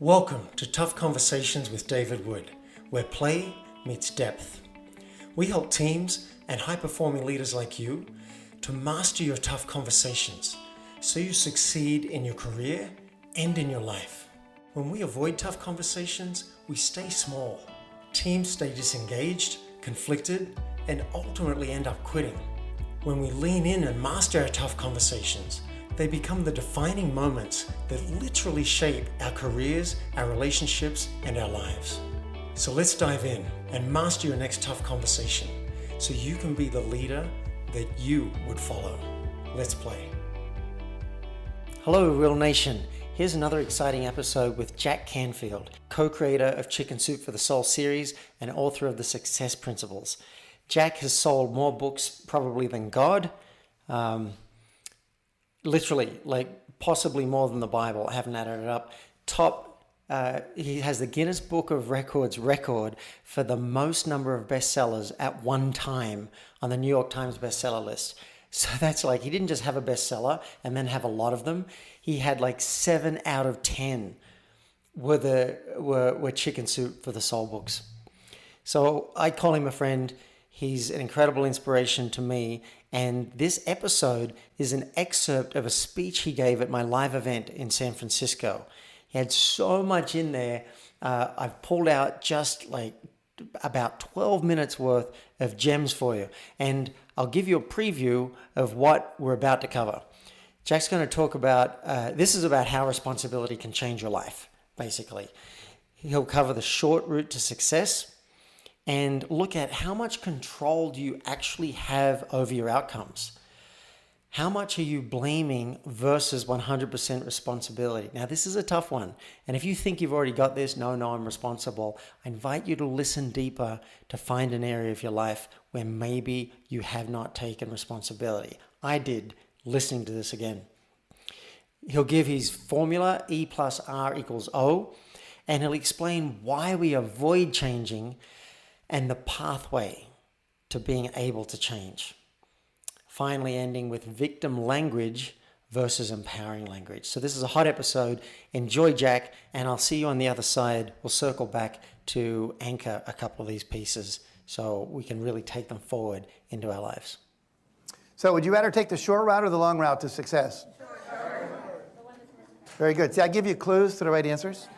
Welcome to Tough Conversations with David Wood, where play meets depth. We help teams and high-performing leaders like you to master your tough conversations so you succeed in your career and in your life. When we avoid tough conversations, we stay small. Teams stay disengaged, conflicted, and ultimately end up quitting. When we lean in and master our tough conversations, they become the defining moments that literally shape our careers, our relationships, and our lives. So let's dive in and master your next tough conversation so you can be the leader that you would follow. Let's play. Hello, Real Nation. Here's another exciting episode with Jack Canfield, co-creator of Chicken Soup for the Soul series and author of the Success Principles. Jack has sold more books probably than God. Literally, like possibly more than the Bible. I haven't added it up. He has the Guinness Book of Records record for the most number of bestsellers at one time on the New York Times bestseller list. So that's like, he didn't just have a bestseller and then have a lot of them. He had like 7 out of 10 were Chicken Soup for the Soul books. So I call him a friend. He's an incredible inspiration to me. And this episode is an excerpt of a speech he gave at my live event in San Francisco. He had so much in there. I've pulled out just like about 12 minutes worth of gems for you. And I'll give you a preview of what we're about to cover. Jack's going to talk about, this is about how responsibility can change your life, basically. He'll cover the short route to success and look at how much control do you actually have over your outcomes. How much are you blaming versus 100% responsibility? Now, this is a tough one. And if you think you've already got this, no, I'm responsible, I invite you to listen deeper to find an area of your life where maybe you have not taken responsibility. I did, listening to this again. He'll give his formula, E plus R equals O, and he'll explain why we avoid changing and the pathway to being able to change. Finally, ending with victim language versus empowering language. So this is a hot episode. Enjoy, Jack, and I'll see you on the other side. We'll circle back to anchor a couple of these pieces so we can really take them forward into our lives. So would you rather take the short route or the long route to success? Short. Very good. See, I give you clues to the right answers.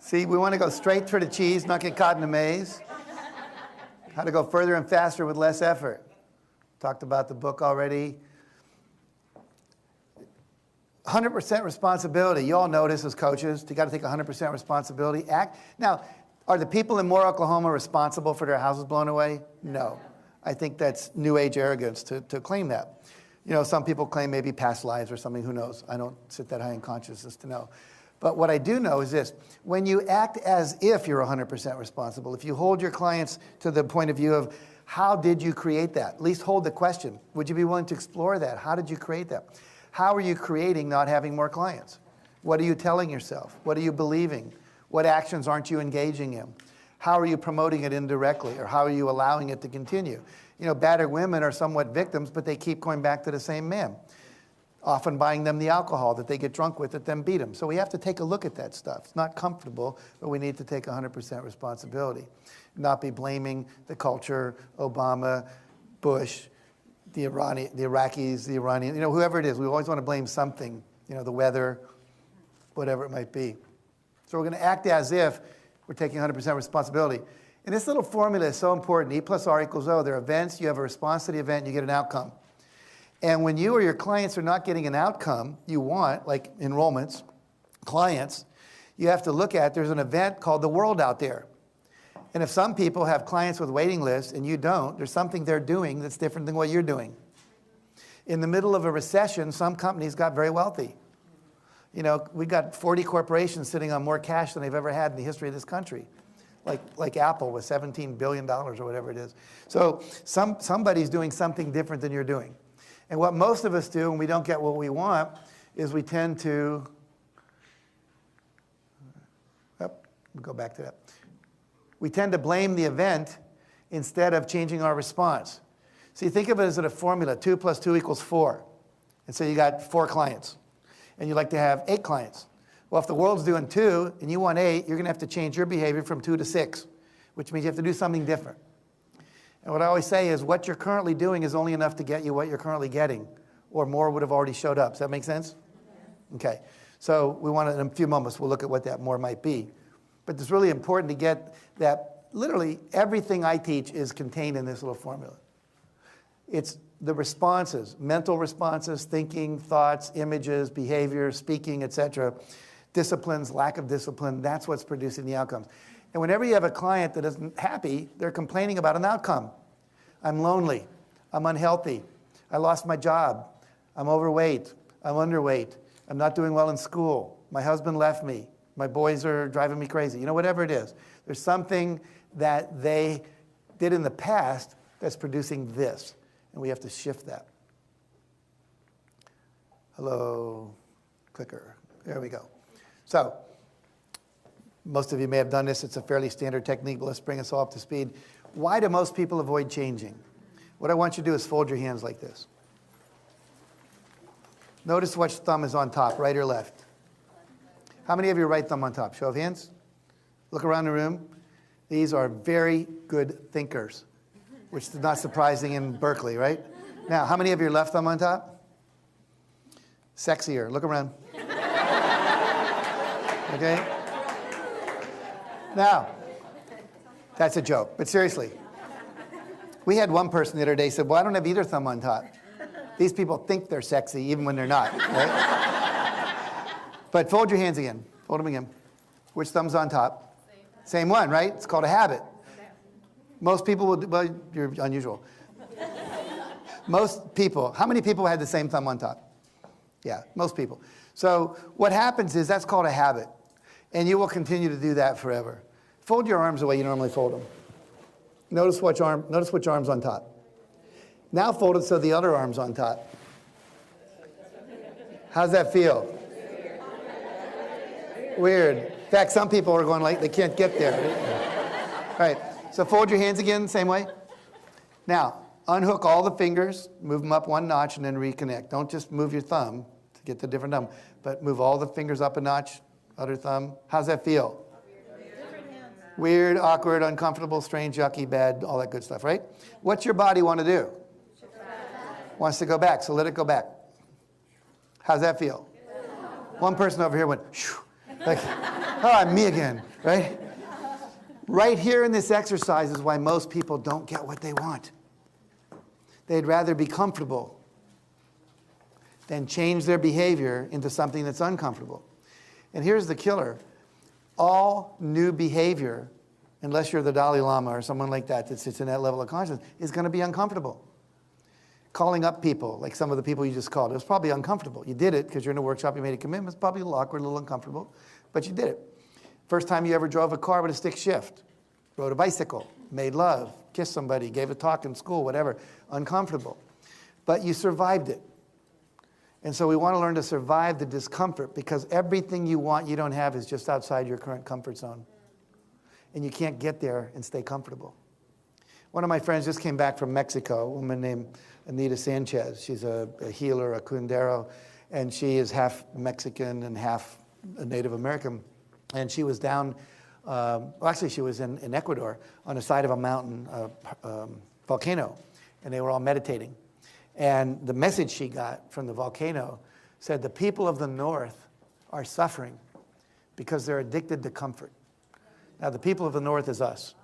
See, we want to go straight for the cheese, not get caught in a maze. How to go further and faster with less effort. Talked about the book already. 100% responsibility. You all know this as coaches. You got to take 100% responsibility. Now, are the people in Moore, Oklahoma responsible for their houses blown away? No. I think that's new age arrogance to claim that. You know, some people claim maybe past lives or something. Who knows? I don't sit that high in consciousness to know. But what I do know is this: when you act as if you're 100% responsible, if you hold your clients to the point of view of how did you create that, at least hold the question. Would you be willing to explore that? How did you create that? How are you creating not having more clients? What are you telling yourself? What are you believing? What actions aren't you engaging in? How are you promoting it indirectly, or how are you allowing it to continue? You know, battered women are somewhat victims, but they keep going back to the same man, often buying them the alcohol that they get drunk with that then beat them. So we have to take a look at that stuff. It's not comfortable, but we need to take 100% responsibility. Not be blaming the culture, Obama, Bush, the Iraqis, the Iranians, you know, whoever it is. We always want to blame something, you know, the weather, whatever it might be. So we're going to act as if we're taking 100% responsibility. And this little formula is so important. E plus R equals O. There are events. You have a response to the event, you get an outcome. And when you or your clients are not getting an outcome you want, like enrollments, clients, you have to look at, there's an event called the world out there. And if some people have clients with waiting lists and you don't, there's something they're doing that's different than what you're doing. In the middle of a recession, some companies got very wealthy. You know, we got 40 corporations sitting on more cash than they've ever had in the history of this country. Like Apple with $17 billion or whatever it is. So somebody's doing something different than you're doing. And what most of us do when we don't get what we want is we tend to, we'll go back to that. We tend to blame the event instead of changing our response. See, think of it as a formula, 2 plus 2 equals 4. And so you got 4 clients. and you like to have 8 clients. Well, if the world's doing 2 and you want 8, you're going to have to change your behavior from 2 to 6, which means you have to do something different. And what I always say is what you're currently doing is only enough to get you what you're currently getting, or more would have already showed up. Does that make sense? Okay. So we want to, in a few moments, we'll look at what that more might be. But it's really important to get that literally everything I teach is contained in this little formula. It's the responses, mental responses, thinking, thoughts, images, behavior, speaking, etc., disciplines, lack of discipline, that's what's producing the outcomes. And whenever you have a client that isn't happy, they're complaining about an outcome. I'm lonely. I'm unhealthy. I lost my job. I'm overweight. I'm underweight. I'm not doing well in school. My husband left me. My boys are driving me crazy. You know, whatever it is. There's something that they did in the past that's producing this. And we have to shift that. Hello, clicker. There we go. So, most of you may have done this. It's a fairly standard technique, but let's bring us all up to speed. Why do most people avoid changing? What I want you to do is fold your hands like this. Notice which thumb is on top, right or left. How many of you right thumb on top? Show of hands. Look around the room. These are very good thinkers, which is not surprising in Berkeley, right? Now, how many of your left thumb on top? Sexier. Look around. Okay? Now, that's a joke, but seriously. We had one person the other day said, well, I don't have either thumb on top. These people think they're sexy even when they're not, right? But fold your hands again. Fold them again. Which thumb's on top? Same one, right? It's called a habit. Most people will, well, you're unusual. Most people, how many people had the same thumb on top? Yeah, most people. So what happens is that's called a habit. And you will continue to do that forever. Fold your arms the way you normally fold them. Notice which arm's on top. Now fold it so the other arm's on top. How's that feel? Weird. In fact, some people are going like they can't get there. All right, so fold your hands again, same way. Now, unhook all the fingers, move them up one notch, and then reconnect. Don't just move your thumb to get the different thumb, but move all the fingers up a notch, other thumb. How's that feel? Weird, awkward, uncomfortable, strange, yucky, bad, all that good stuff, right? What's your body want to do? Wants to go back, so let it go back. How's that feel? One person over here went, shoo, like, oh, me again, right? Right here in this exercise is why most people don't get what they want. They'd rather be comfortable than change their behavior into something that's uncomfortable. And here's the killer. All new behavior, unless you're the Dalai Lama or someone like that that sits in that level of consciousness, is going to be uncomfortable. Calling up people, like some of the people you just called, it was probably uncomfortable. You did it because you're in a workshop, you made a commitment. It's probably a little awkward, a little uncomfortable, but you did it. First time you ever drove a car with a stick shift, rode a bicycle, made love, kissed somebody, gave a talk in school, whatever, uncomfortable. But you survived it. And so we want to learn to survive the discomfort because everything you want you don't have is just outside your current comfort zone. And you can't get there and stay comfortable. One of my friends just came back from Mexico, a woman named Anita Sanchez. She's a healer, a curandero, and she is half Mexican and half Native American. And she was down, actually she was in Ecuador on the side of a mountain, volcano, and they were all meditating. And the message she got from the volcano said the people of the north are suffering because they're addicted to comfort. Now the people of the north is us.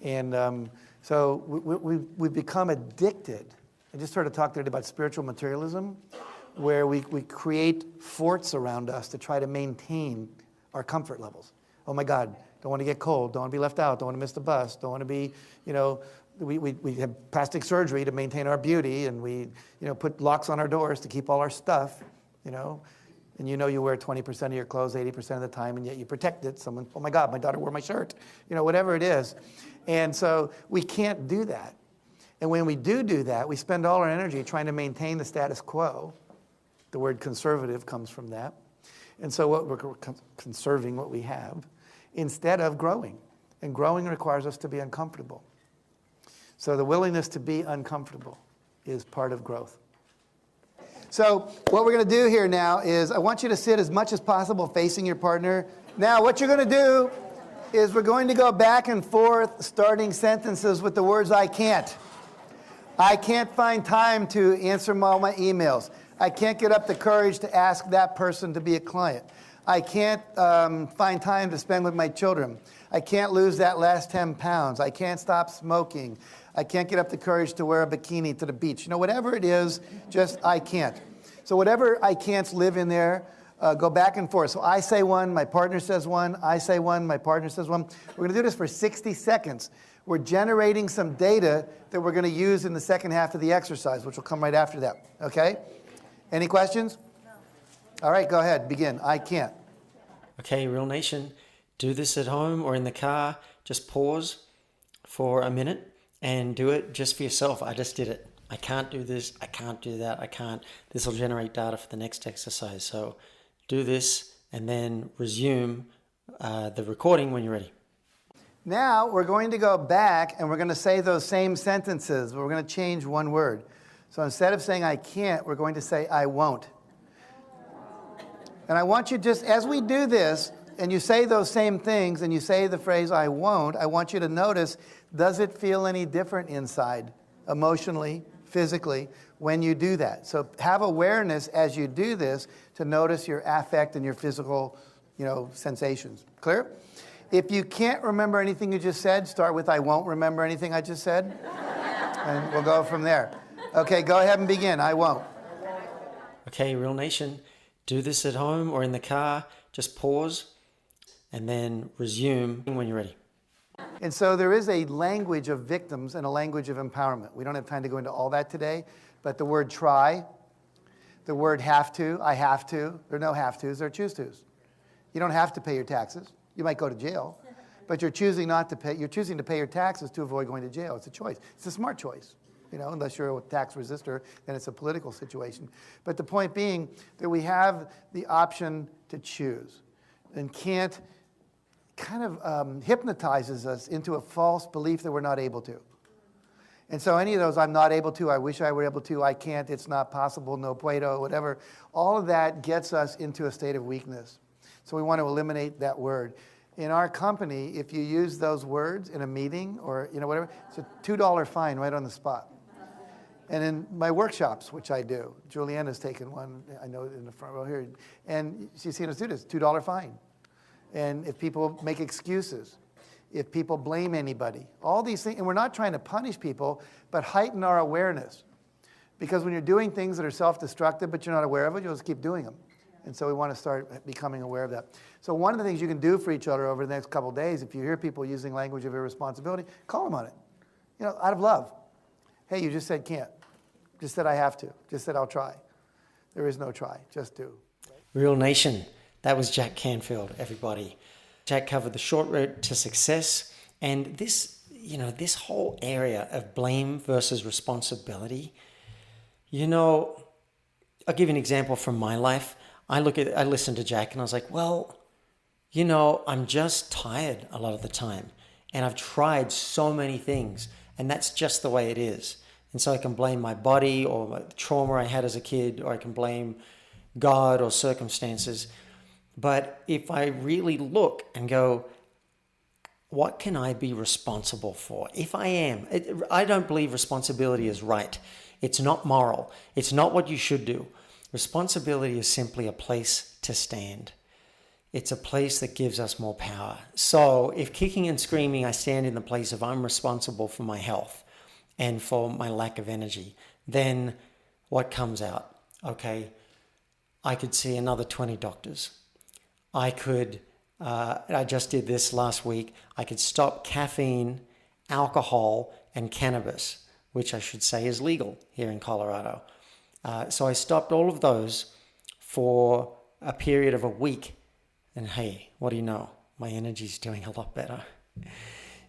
And so we've become addicted. I just heard a talk today about spiritual materialism, where we create forts around us to try to maintain our comfort levels. Oh my God, don't want to get cold, don't want to be left out, don't want to miss the bus, don't want to be, we have plastic surgery to maintain our beauty, and we, put locks on our doors to keep all our stuff, and you wear 20% of your clothes 80% of the time, and yet you protect it. Someone, oh my God, my daughter wore my shirt, whatever it is. And so we can't do that. And when we do that, we spend all our energy trying to maintain the status quo. The word conservative comes from that. And so we're conserving what we have instead of growing. And growing requires us to be uncomfortable. So the willingness to be uncomfortable is part of growth. So what we're going to do here now is I want you to sit as much as possible facing your partner. Now what you're going to do is we're going to go back and forth starting sentences with the words I can't. I can't find time to answer all my emails. I can't get up the courage to ask that person to be a client. I can't find time to spend with my children. I can't lose that last 10 pounds. I can't stop smoking. I can't get up the courage to wear a bikini to the beach. You know, whatever it is, just I can't. So whatever I can'ts live in there, go back and forth. So I say one, my partner says one, I say one, my partner says one. We're going to do this for 60 seconds. We're generating some data that we're going to use in the second half of the exercise, which will come right after that. Okay? Any questions? No. All right, go ahead. Begin. I can't. Okay, Real Nation, do this at home or in the car. Just pause for a minute and do it just for yourself. I just did it. I can't do this. I can't do that. I can't. This will generate data for the next exercise. So do this and then resume the recording when you're ready. Now we're going to go back and we're going to say those same sentences, but we're going to change one word. So instead of saying I can't, we're going to say I won't. And I want you just, as we do this, and you say those same things, and you say the phrase I won't, I want you to notice, does it feel any different inside, emotionally, physically, when you do that? So have awareness as you do this to notice your affect and your physical, sensations. Clear? If you can't remember anything you just said, start with I won't remember anything I just said, and we'll go from there. Okay, go ahead and begin. I won't. Okay, Real Nation, do this at home or in the car. Just pause and then resume when you're ready. And so there is a language of victims and a language of empowerment. We don't have time to go into all that today, but the word try, the word have to, I have to, there are no have tos, there are choose tos. You don't have to pay your taxes. You might go to jail, but you're choosing not to pay. You're choosing to pay your taxes to avoid going to jail. It's a choice. It's a smart choice. Unless you're a tax resistor, then it's a political situation. But the point being that we have the option to choose, and can't kind of hypnotizes us into a false belief that we're not able to. And so any of those, I'm not able to, I wish I were able to, I can't, it's not possible, no puedo, whatever, all of that gets us into a state of weakness. So we want to eliminate that word. In our company, if you use those words in a meeting or whatever, it's a $2 fine right on the spot. And in my workshops, which I do, Juliana's taken one, I know in the front row here, and she's seen us do this, $2 fine. And if people make excuses, if people blame anybody, all these things, and we're not trying to punish people, but heighten our awareness. Because when you're doing things that are self-destructive, but you're not aware of it, you'll just keep doing them. And so we want to start becoming aware of that. So one of the things you can do for each other over the next couple of days, if you hear people using language of irresponsibility, call them on it. Out of love. Hey, you just said can't. Just said I have to. Just said I'll try. There is no try. Just do. Real Nation, that was Jack Canfield, everybody. Jack covered the short road to success. And this, this whole area of blame versus responsibility, I'll give you an example from my life. I listened to Jack and I was like, well, I'm just tired a lot of the time. And I've tried so many things. And that's just the way it is. And so I can blame my body or the trauma I had as a kid, or I can blame God or circumstances. But if I really look and go, what can I be responsible for? If I am, I don't believe responsibility is right. It's not moral. It's not what you should do. Responsibility is simply a place to stand. It's a place that gives us more power. So if kicking and screaming, I stand in the place of I'm responsible for my health and for my lack of energy, then what comes out? Okay, I could see another 20 doctors. I just did this last week. I could stop caffeine, alcohol, and cannabis, which I should say is legal here in Colorado. So I stopped all of those for a period of a week. And hey, what do you know? My energy's doing a lot better.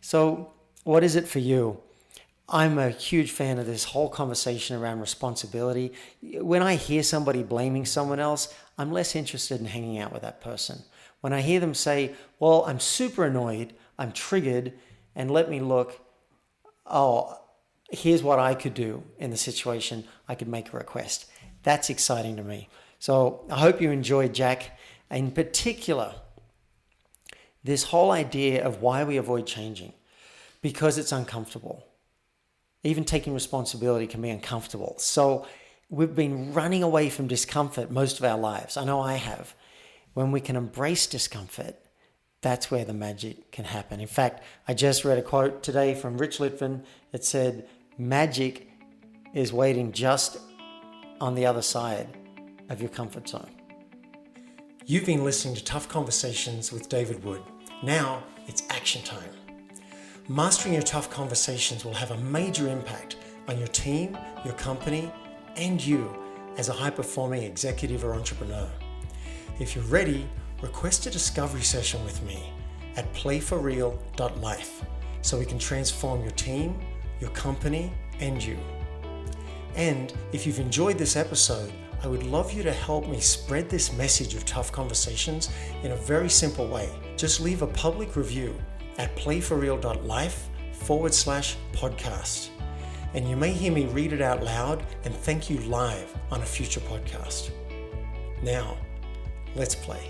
So what is it for you? I'm a huge fan of this whole conversation around responsibility. When I hear somebody blaming someone else, I'm less interested in hanging out with that person. When I hear them say, well, I'm super annoyed, I'm triggered, and let me look, here's what I could do in the situation. I could make a request. That's exciting to me. So I hope you enjoyed, Jack, in particular, this whole idea of why we avoid changing. Because it's uncomfortable. Even taking responsibility can be uncomfortable. So we've been running away from discomfort most of our lives. I know I have. When we can embrace discomfort, that's where the magic can happen. In fact, I just read a quote today from Rich Litvin. It said, magic is waiting just on the other side of your comfort zone. You've been listening to Tough Conversations with David Wood. Now it's action time. Mastering your tough conversations will have a major impact on your team, your company, and you as a high-performing executive or entrepreneur. If you're ready, request a discovery session with me at playforreal.life so we can transform your team, your company, and you. And if you've enjoyed this episode, I would love you to help me spread this message of tough conversations in a very simple way. Just leave a public review at playforreal.life/podcast. And you may hear me read it out loud and thank you live on a future podcast. Now, let's play.